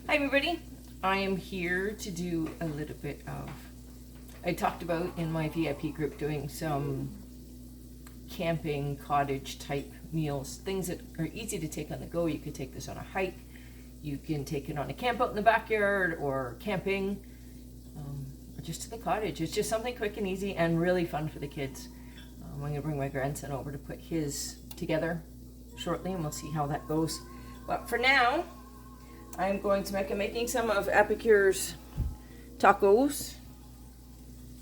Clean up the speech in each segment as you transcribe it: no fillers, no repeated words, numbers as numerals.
Hi everybody, I am here to do a little bit of, I talked about in my VIP group doing some camping cottage type meals, things that are easy to take on the go. You could take this on a hike, you can take it on a camp out in the backyard or camping, or just to the cottage. It's just something quick and easy and really fun for the kids. I'm going to bring my grandson over to put his together shortly and we'll see how that goes. But for now, I'm going to making some of Epicure's tacos.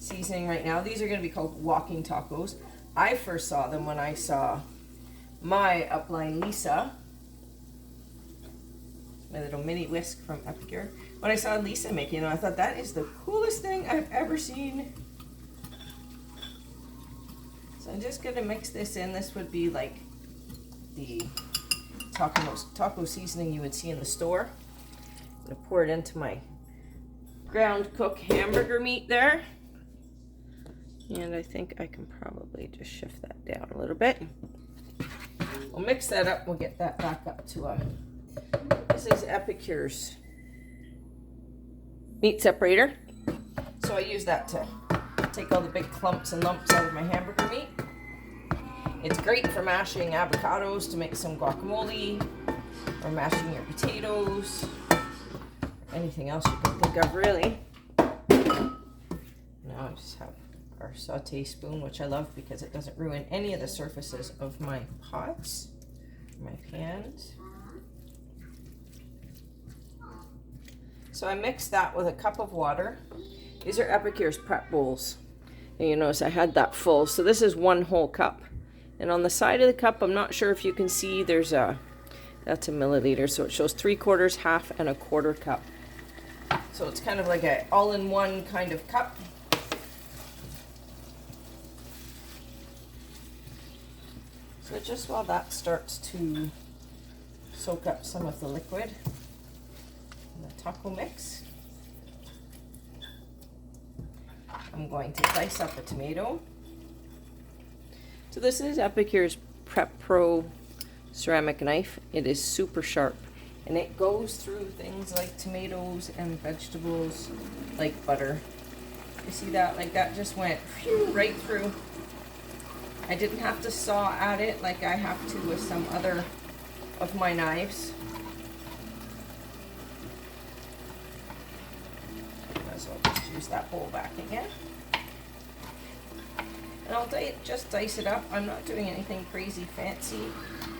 Seasoning right now. These are going to be called walking tacos. I first saw them when I saw my upline Lisa, my little mini whisk from Epicure. When I saw Lisa making them, I thought that is the coolest thing I've ever seen. So I'm just going to mix this in. This would be like the taco seasoning you would see in the store. I'm going to pour it into my ground cooked hamburger meat there. And I think I can probably just shift that down a little bit. We'll mix that up. We'll get that back up to this is Epicure's meat separator. So I use that to take all the big clumps and lumps out of my hamburger meat. It's great for mashing avocados to make some guacamole, or mashing your potatoes, or anything else you can think of really. Now I just have our saute spoon, which I love because it doesn't ruin any of the surfaces of my pots, my pans. So I mixed that with a cup of water. These are Epicure's prep bowls. And you notice I had that full. So this is one whole cup. And on the side of the cup, I'm not sure if you can see, that's a milliliter. So it shows 3/4, half, and a quarter cup. So it's kind of like an all-in-one kind of cup. So just while that starts to soak up some of the liquid in the taco mix, I'm going to dice up a tomato. So this is Epicure's Prep Pro ceramic knife. It is super sharp and it goes through things like tomatoes and vegetables like butter. You see that? Like that just went right through. I didn't have to saw at it like I have to with some other of my knives. So I'll just use that bowl back again. And I'll just dice it up. I'm not doing anything crazy fancy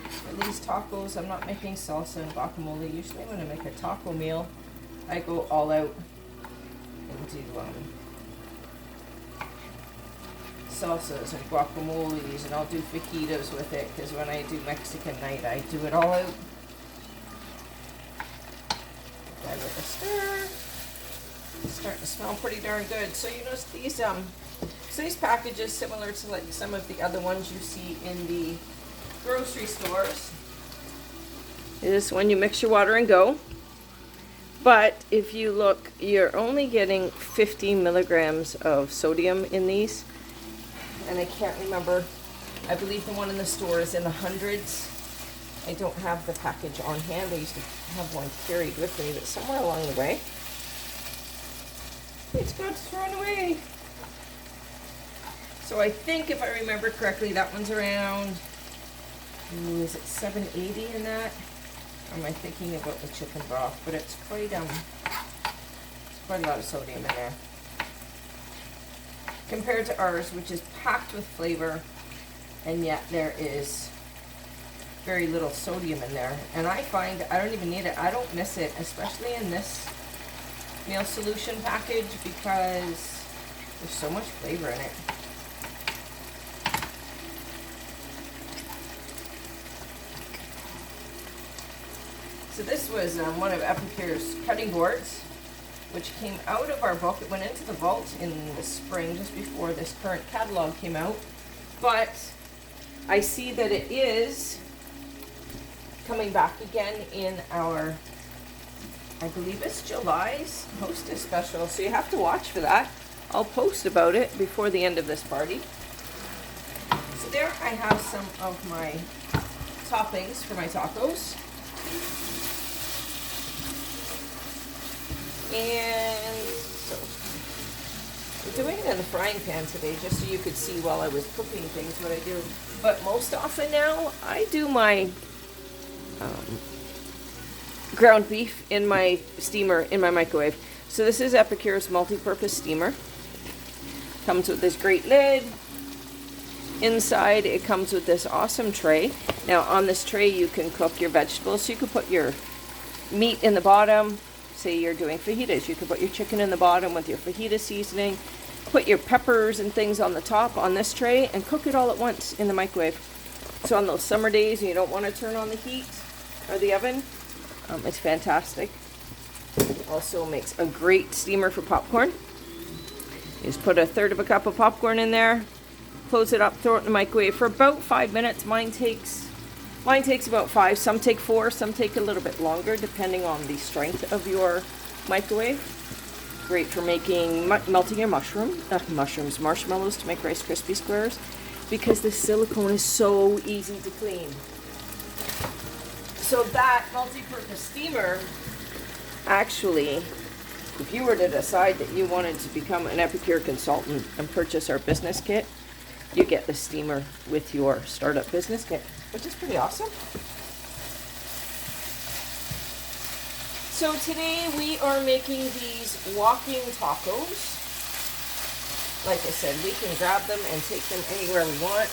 for these tacos. I'm not making salsa and guacamole. Usually when I make a taco meal, I go all out and do salsas and guacamoles, and I'll do fajitas with it, because when I do Mexican night, I do it all out. Give it a stir. It's starting to smell pretty darn good. So you notice these these packages, similar to like some of the other ones you see in the grocery stores, is when you mix your water and go. But if you look, you're only getting 50 milligrams of sodium in these. And I can't remember, I believe the one in the store is in the hundreds. I don't have the package on hand. I used to have one carried with me, but somewhere along the way, it's got thrown away. So I think if I remember correctly, that one's around, is it 780 in that? Or am I thinking about the chicken broth? But it's quite a lot of sodium in there, compared to ours, which is packed with flavor, and yet there is very little sodium in there. And I find I don't even need it. I don't miss it, especially in this meal solution package, because there's so much flavor in it. So this was one of Epicure's cutting boards, which came out of our book. It went into the vault in the spring, just before this current catalog came out. But I see that it is coming back again in our, I believe it's July's Hostess Special. So you have to watch for that. I'll post about it before the end of this party. So there I have some of my toppings for my tacos. And so I'm doing it in the frying pan today just so you could see while I was cooking things what I do. But most often now, I do my ground beef in my steamer, in my microwave. So this is Epicure's multi-purpose steamer. Comes with this great lid. Inside it comes with this awesome tray. Now on this tray you can cook your vegetables. So you could put your meat in the bottom. Say you're doing fajitas. You could put your chicken in the bottom with your fajita seasoning. Put your peppers and things on the top on this tray and cook it all at once in the microwave. So on those summer days and you don't want to turn on the heat or the oven, it's fantastic. Also makes a great steamer for popcorn. You just put 1/3 cup of popcorn in there, close it up, throw it in the microwave for about 5 minutes. Mine takes about 5. Some take 4, some take a little bit longer depending on the strength of your microwave. Great for making melting your marshmallows to make Rice Krispie squares, because the silicone is so easy to clean. So that multi-purpose steamer, actually, if you were to decide that you wanted to become an Epicure consultant and purchase our business kit, you get the steamer with your startup business kit, which is pretty awesome. So today we are making these walking tacos. Like I said, we can grab them and take them anywhere we want.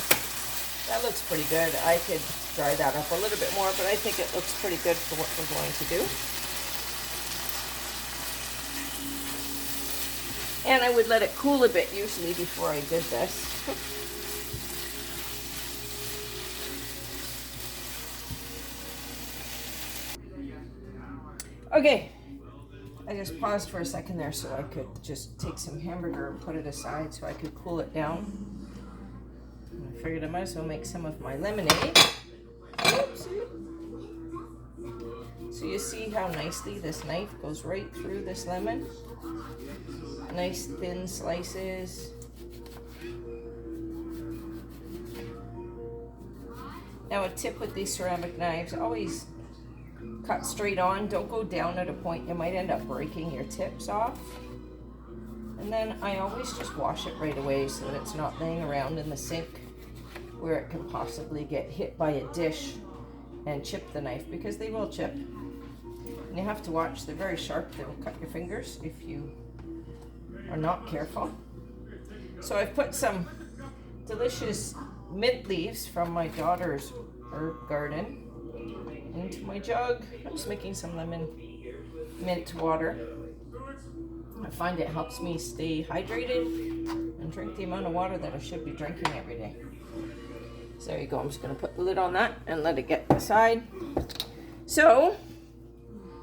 That looks pretty good. I could dry that up a little bit more, but I think it looks pretty good for what we're going to do. And I would let it cool a bit usually before I did this. Okay, I just paused for a second there so I could just take some hamburger and put it aside so I could cool it down. And I figured I might as well make some of my lemonade. Oopsie. So you see how nicely this knife goes right through this lemon. Nice thin slices. Now a tip with these ceramic knives, always cut straight on. Don't go down at a point. You might end up breaking your tips off. And then I always just wash it right away so that it's not laying around in the sink where it can possibly get hit by a dish and chip the knife, because they will chip. And you have to watch. They're very sharp. They will cut your fingers if you are not careful. So I've put some delicious mint leaves from my daughter's herb garden into my jug. I'm just making some lemon mint water. I find it helps me stay hydrated and drink the amount of water that I should be drinking every day. So there you go. I'm just going to put the lid on that and let it get aside. So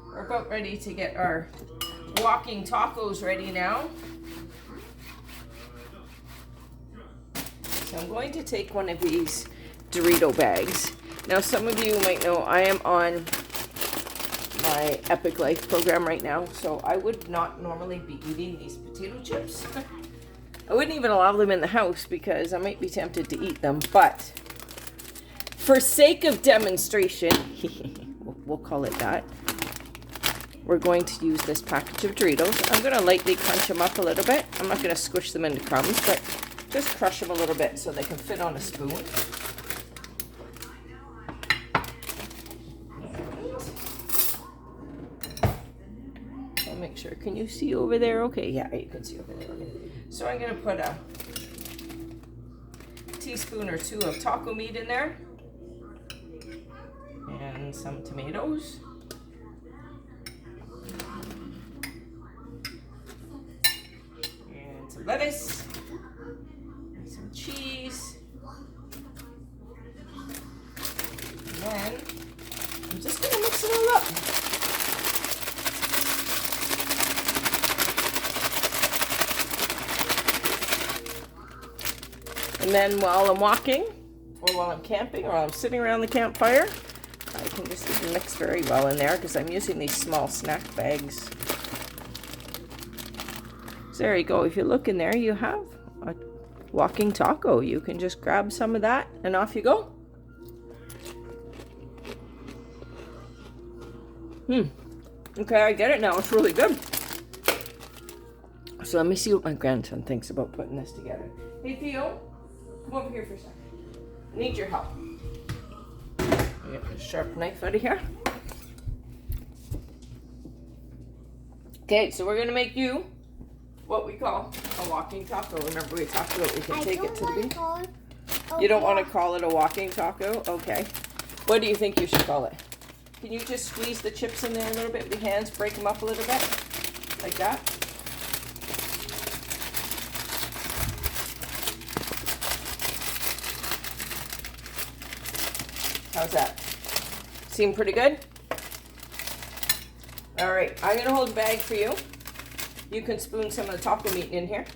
we're about ready to get our walking tacos ready now. So I'm going to take one of these Dorito bags. Now some of you might know I am on my Epic Life program right now, so I would not normally be eating these potato chips. I wouldn't even allow them in the house because I might be tempted to eat them, but for sake of demonstration, we'll call it that, we're going to use this package of Doritos. I'm going to lightly crunch them up a little bit. I'm not going to squish them into crumbs, but just crush them a little bit so they can fit on a spoon. I'll make sure. Can you see over there? Okay, yeah, you can see over there. Okay. So I'm going to put a teaspoon or 2 of taco meat in there. And some tomatoes. And some lettuce. Some cheese. And then I'm just going to mix it all up. And then while I'm walking, or while I'm camping, or while I'm sitting around the campfire, I can just mix very well in there because I'm using these small snack bags. So there you go. If you look in there, you have a walking taco. You can just grab some of that and off you go. Okay, I get it now. It's really good. So let me see what my grandson thinks about putting this together. Hey Theo, come over here for a second. I need your help. Get a sharp knife out of here. Okay, so we're gonna make you what we call a walking taco. Remember we talked about we can take it to the beach? You don't want to call it a walking taco? Okay. What do you think you should call it? Can you just squeeze the chips in there a little bit with your hands, break them up a little bit? Like that? How's that? Seem pretty good? All right, I'm gonna hold a bag for you. You can spoon some of the taco meat in here.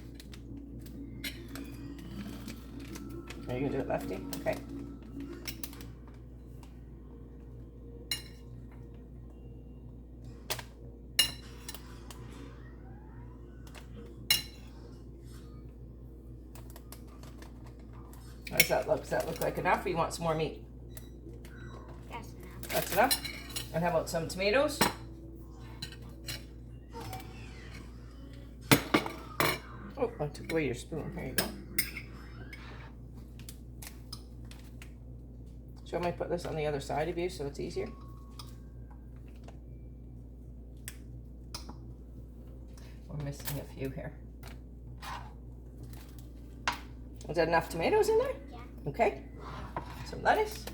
Are you gonna do it lefty? Okay. How does that look? Does that look like enough or you want some more meat? That's enough. That's enough? And how about some tomatoes? Oh, I took away your spoon. Here you go. Should I put this on the other side of you so it's easier? We're missing a few here. Is that enough tomatoes in there? Yeah. Okay. Some lettuce.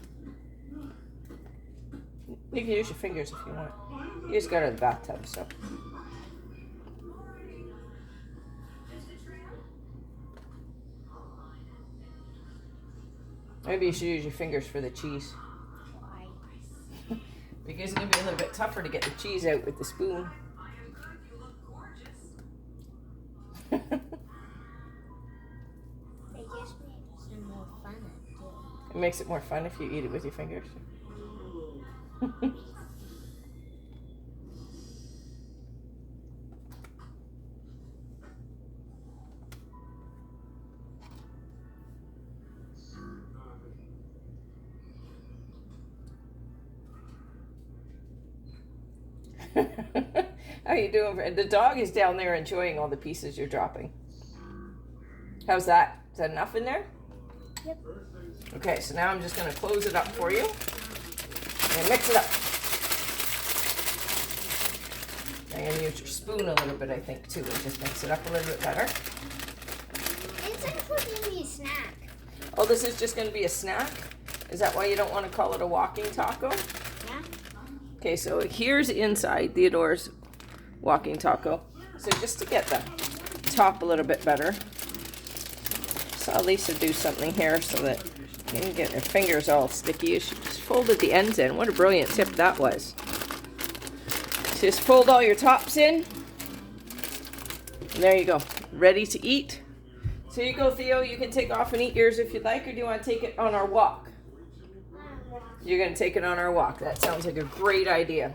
You can use your fingers if you want. You just got it in the bathtub, so. Maybe you should use your fingers for the cheese. Why? Because it's going to be a little bit tougher to get the cheese out with the spoon. They just make some more fun too. It makes it more fun if you eat it with your fingers. How you doing? The dog is down there enjoying all the pieces you're dropping. How's that? Is that enough in there? Yep. Okay, so now I'm just going to close it up for you and mix it up. I'm going to use your spoon a little bit, I think, too, and just mix it up a little bit better. It's supposed to be a snack. Oh, this is just going to be a snack? Is that why you don't want to call it a walking taco? Yeah. Okay, so here's inside Theodore's walking taco. So just to get the top a little bit better, saw Lisa do something here so that you can get your fingers all sticky. She just folded the ends in. What a brilliant tip that was. Just fold all your tops in. And there you go. Ready to eat. So you go, Theo. You can take off and eat yours if you'd like, or do you want to take it on our walk? You're going to take it on our walk. That sounds like a great idea.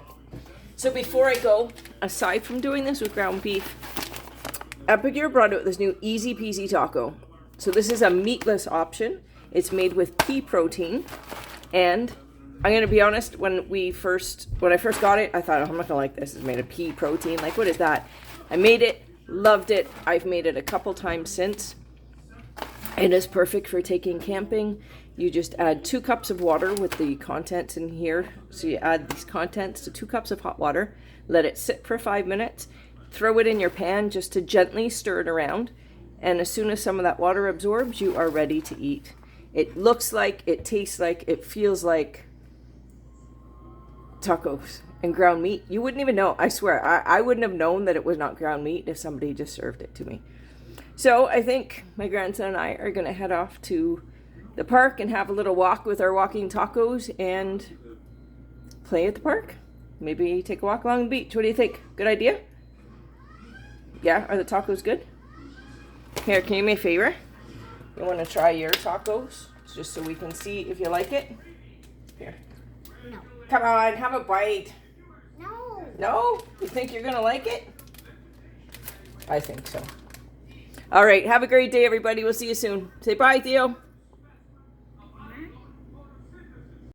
So before I go, aside from doing this with ground beef, Epicure brought out this new easy peasy taco. So this is a meatless option. It's made with pea protein. And I'm going to be honest, when I first got it, I thought, oh, I'm not going to like this. It's made of pea protein. Like, what is that? I made it, loved it. I've made it a couple times since. It is perfect for taking camping. You just add 2 cups of water with the contents in here. So you add these contents to 2 cups of hot water. Let it sit for 5 minutes. Throw it in your pan just to gently stir it around. And as soon as some of that water absorbs, you are ready to eat. It looks like, it tastes like, it feels like tacos and ground meat. You wouldn't even know. I swear, I wouldn't have known that it was not ground meat if somebody just served it to me. So I think my grandson and I are going to head off to the park and have a little walk with our walking tacos and play at the park. Maybe take a walk along the beach. What do you think? Good idea? Yeah? Are the tacos good? Here, can you do me a favor? You want to try your tacos? Just so we can see if you like it? Here. No. Come on, have a bite. No. No? You think you're going to like it? I think so. All right, have a great day, everybody. We'll see you soon. Say bye, Theo.